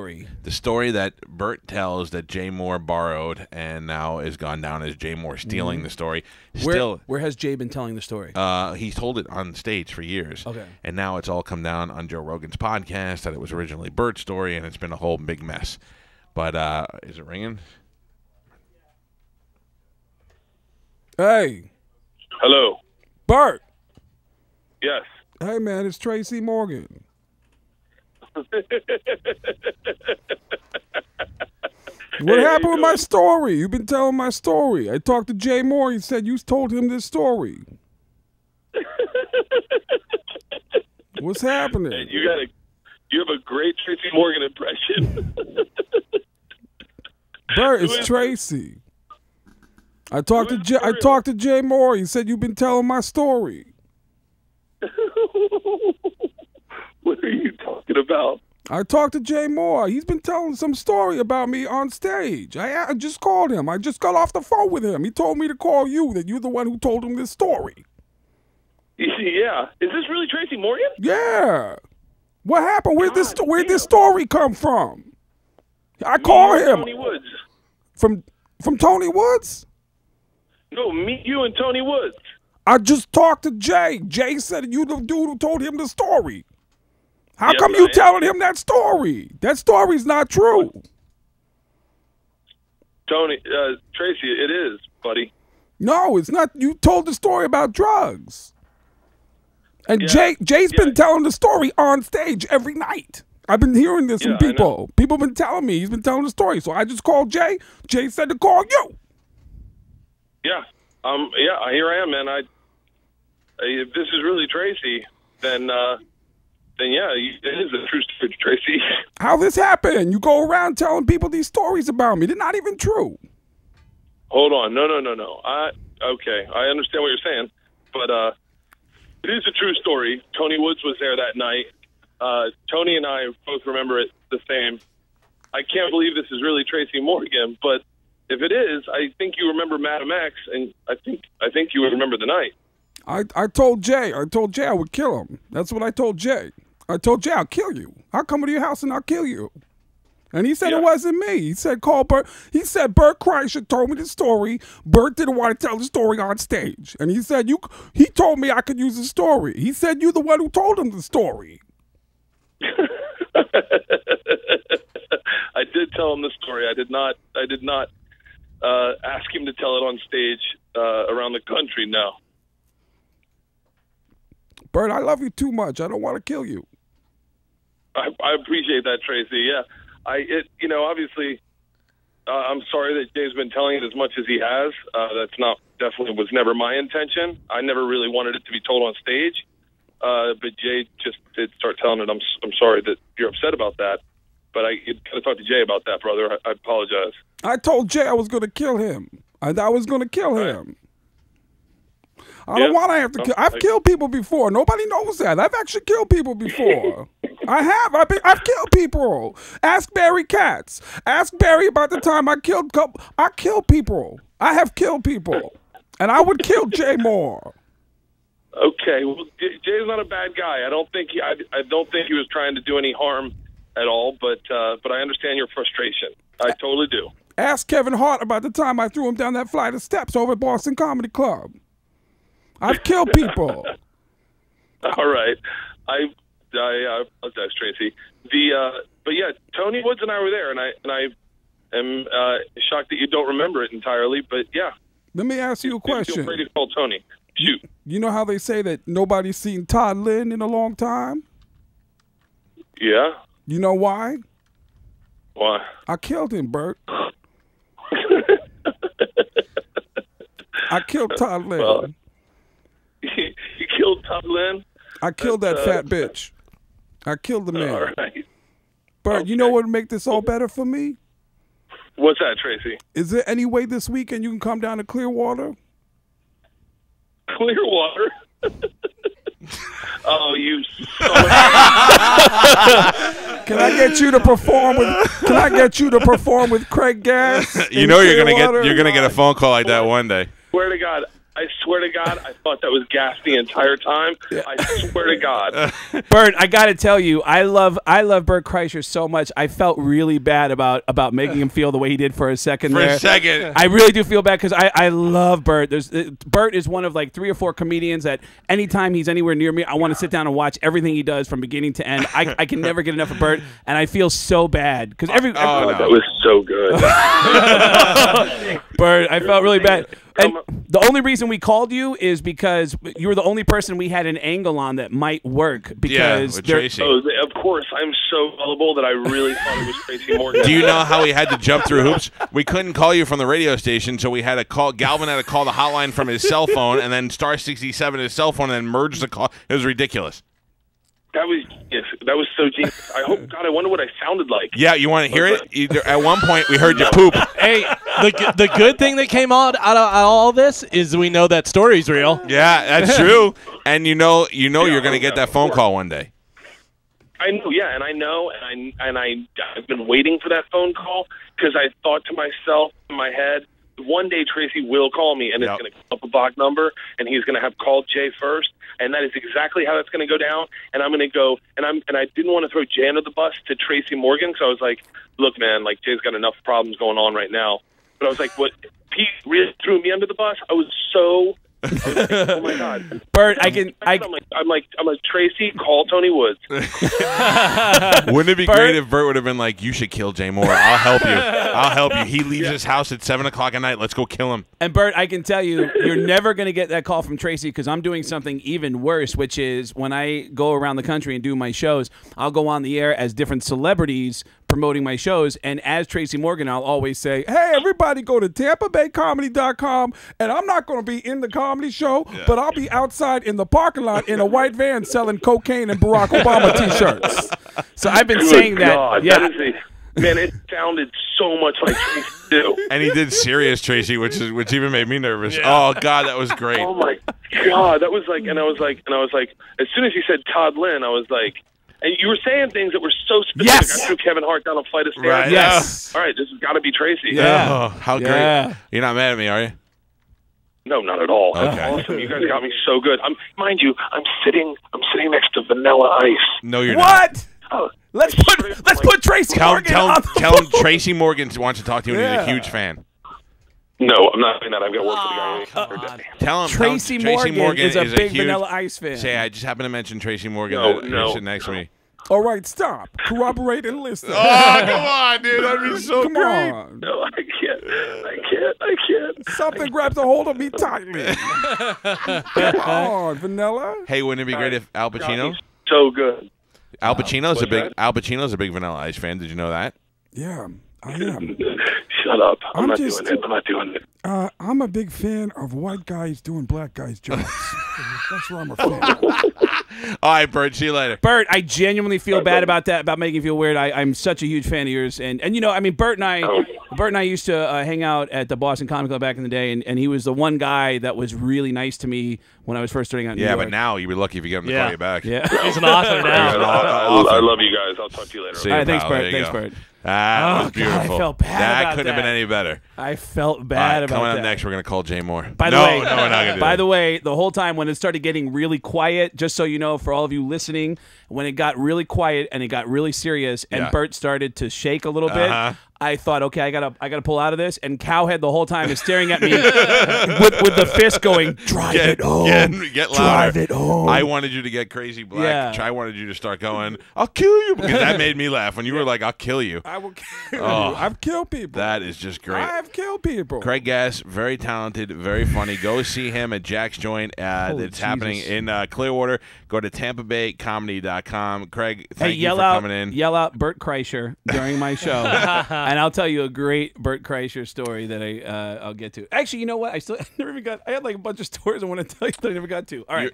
story? The story that Bert tells that Jay Mohr borrowed and now is gone down as Jay Mohr stealing the story. Where has Jay been telling the story? He's told it on stage for years. Okay. And now it's all come down on Joe Rogan's podcast that it was originally Bert's story, and it's been a whole big mess. But is it ringing? Hey. Hello. Bert. Yes. Hey, man, it's Tracy Morgan. What happened with my story? You've been telling my story. I talked to Jay Mohr. He said you told him this story. What's happening? You have a great Tracy Morgan impression. Bert, it's Tracy. I talked to Jay Mohr. He said you've been telling my story. What are you talking about? I talked to Jay Mohr. He's been telling some story about me on stage. I just called him. I just got off the phone with him. He told me to call you, that you're the one who told him this story. Yeah. Is this really Tracy Morgan? Yeah. What happened? Where'd this story come from? I called him. Tony Woods. From Tony Woods? No, me, you, and Tony Woods. I just talked to Jay. Jay said you the dude who told him the story. How come you telling him that story? That story's not true. Tony, Tracy, it is, buddy. No, it's not. You told the story about drugs. And Jay's been telling the story on stage every night. I've been hearing this from people. People have been telling me. He's been telling the story. So I just called Jay. Jay said to call you. Yeah. Here I am, man. If this is really Tracy, then yeah, it is a true story, Tracy. How this happened? You go around telling people these stories about me. They're not even true. Hold on. No. Okay, I understand what you're saying, but it is a true story. Tony Woods was there that night. Tony and I both remember it the same. I can't believe this is really Tracy Morgan, but if it is, I think you remember Madam X, and I think you would remember the night. I told Jay I would kill him. That's what I told Jay. I told Jay I'll kill you. I'll come to your house and I'll kill you. And he said it wasn't me. He said call Bert. He said Bert Kreischer told me the story. Bert didn't want to tell the story on stage. And he said he told me I could use the story. He said you're the one who told him the story. I did tell him the story. I did not ask him to tell it on stage around the country, no. Bert, I love you too much. I don't want to kill you. I appreciate that, Tracy. Yeah, obviously, I'm sorry that Jay's been telling it as much as he has. Definitely was never my intention. I never really wanted it to be told on stage. But Jay just did start telling it. I'm sorry that you're upset about that. But I gotta talk to Jay about that, brother. I apologize. I told Jay I was going to kill him. And I was going to kill him. I don't want to have to kill. I've killed people before. Nobody knows that. I've actually killed people before. I have. I've killed people. Ask Barry Katz. Ask Barry about the time I killed people. I have killed people. And I would kill Jay Mohr. Okay. Well, Jay's not a bad guy. I don't think he was trying to do any harm at all, but I understand your frustration. I totally do. Ask Kevin Hart about the time I threw him down that flight of steps over at Boston Comedy Club. I've killed people. All right. I apologize, Tracy. But yeah, Tony Woods and I were there, and I am shocked that you don't remember it entirely. But yeah. Let me ask you a question. Feel free to call Tony. Shoot. You know how they say that nobody's seen Todd Lynn in a long time? Yeah. You know why? Why? I killed him, Bert. I killed Todd Lynn. Well, you killed Todd Lynn? I killed that fat bitch. I killed the man. All right. Bert, okay. You know what would make this all better for me? What's that, Tracy? Is there any way this weekend you can come down to Clearwater? Clearwater? Oh, you son of Can I get you to perform with Craig Gass? You know you're gonna get a phone call like that one day. Swear to God, I swear to God, I thought that was gas the entire time. I swear to God. Bert, I got to tell you, I love Bert Kreischer so much. I felt really bad about making him feel the way he did for a second. I really do feel bad because I love Bert. Bert is one of like 3 or 4 comedians that anytime he's anywhere near me, I want to sit down and watch everything he does from beginning to end. I can never get enough of Bert, and I feel so bad because that was so good. Bert, I felt really bad. And the only reason we called you is because you were the only person we had an angle on that might work. Because with Tracy. Of course, I'm so gullible that I really thought it was Tracy Morgan. Do you know how we had to jump through hoops? We couldn't call you from the radio station, so we had to call. Galvin had to call the hotline from his cell phone, and then star 67 his cell phone, and then merge the call. It was ridiculous. That was so genius. I wonder what I sounded like. Yeah, you want to hear it? At one point, we heard you poop. Hey, the good thing that came out of all this is we know that story's real. Yeah, that's true. And you know you're going to get that phone call one day. I know, yeah, and I know, and I've been waiting for that phone call because I thought to myself in my head, one day Tracy will call me, and it's going to come up a block number, and he's going to have called Jay first, and that is exactly how that's going to go down. And I'm going to go, and I didn't want to throw Jay under the bus to Tracy Morgan, so I was like, look, man, like Jay's got enough problems going on right now. But I was like, what? Pete really threw me under the bus. I was like, oh my God, Bert, I'm like Tracy, call Tony Woods. Wouldn't it be great if Bert would have been like, you should kill Jay Mohr. I'll help you. I'll help you. He leaves his house at 7 o'clock at night. Let's go kill him. And Bert, I can tell you, you're never going to get that call from Tracy because I'm doing something even worse, which is when I go around the country and do my shows, I'll go on the air as different celebrities promoting my shows, and as Tracy Morgan, I'll always say, hey, everybody go to TampaBayComedy.com, and I'm not going to be in the comedy show, but I'll be outside in the parking lot in a white van selling cocaine and Barack Obama T-shirts. So I've been saying that. God, yeah. Man, it sounded so much like Tracy too. And he did serious Tracy, which even made me nervous. Yeah. Oh God, that was great. Oh my God, that was like, and I was like, as soon as you said Todd Lynn, I was like, and you were saying things that were so specific. Yes. I threw Kevin Hart down a flight of stairs. Right. Yes. All right, this has got to be Tracy. Yeah. Oh, how great. You're not mad at me, are you? No, not at all. Okay. That's awesome. You guys got me so good. Mind you, I'm sitting next to Vanilla Ice. No, you're not. What? Oh, let's put Tracy Morgan on the tell him Tracy Morgan wants to talk to you, and he's a huge fan. No, I'm not doing that. I've got work for the guy. Tell him Tracy Morgan is a big Vanilla Ice fan. Say, I just happened to mention Tracy Morgan. No. Sitting next to me. All right, stop. Corroborate and listen. Oh, come on, dude. That'd be so Come great. on. No, I can't. Something grabs a hold of me tightly. Come on, Vanilla. Hey, wouldn't it be great if Al Pacino? So good. Al Pacino's a big Vanilla Ice fan. Did you know that? Yeah, I am. Shut up. I'm not doing it. I'm a big fan of white guys doing black guys' jokes. That's where I'm a fan. All right, Bert. See you later. Bert, I genuinely feel bad about that, about making you feel weird. I'm such a huge fan of yours, and you know, I mean, Bert and I used to hang out at the Boston Comic Club back in the day, and he was the one guy that was really nice to me when I was first starting out in New York. But now you'd be lucky if you get him to call you back. Yeah, he's an author now. I love you guys. I'll talk to you later. See All you, right, thanks, pal. Bert. Thanks, Bert. That was beautiful. God, I felt bad that about couldn't have been any better. I felt bad about coming that. up next, we're going to call Jay Mohr. By the way, we're not going to do by that. the way, the whole time when it started getting really quiet, just so you know, for all of you listening, when it got really quiet and it got really serious, and Bert started to shake a little bit, I thought, okay, I gotta pull out of this. And Cowhead the whole time is staring at me with the fist going, drive it home, get louder. Drive it home. I wanted you to get crazy black. I wanted you to start going, I'll kill you, because that made me laugh when you were like, I'll kill you. I will kill you. I've killed people. That is just great. I've killed people. Craig Gass, very talented, very funny. Go see him at Jack's Joint. It's happening in Clearwater. Go to TampaBayComedy.com. Craig, thank you for coming in. Yell out Bert Kreischer during my show. And I'll tell you a great Bert Kreischer story that I'll get to. Actually, you know what? I never even got. I had like a bunch of stories I want to tell you that I never got to. All right.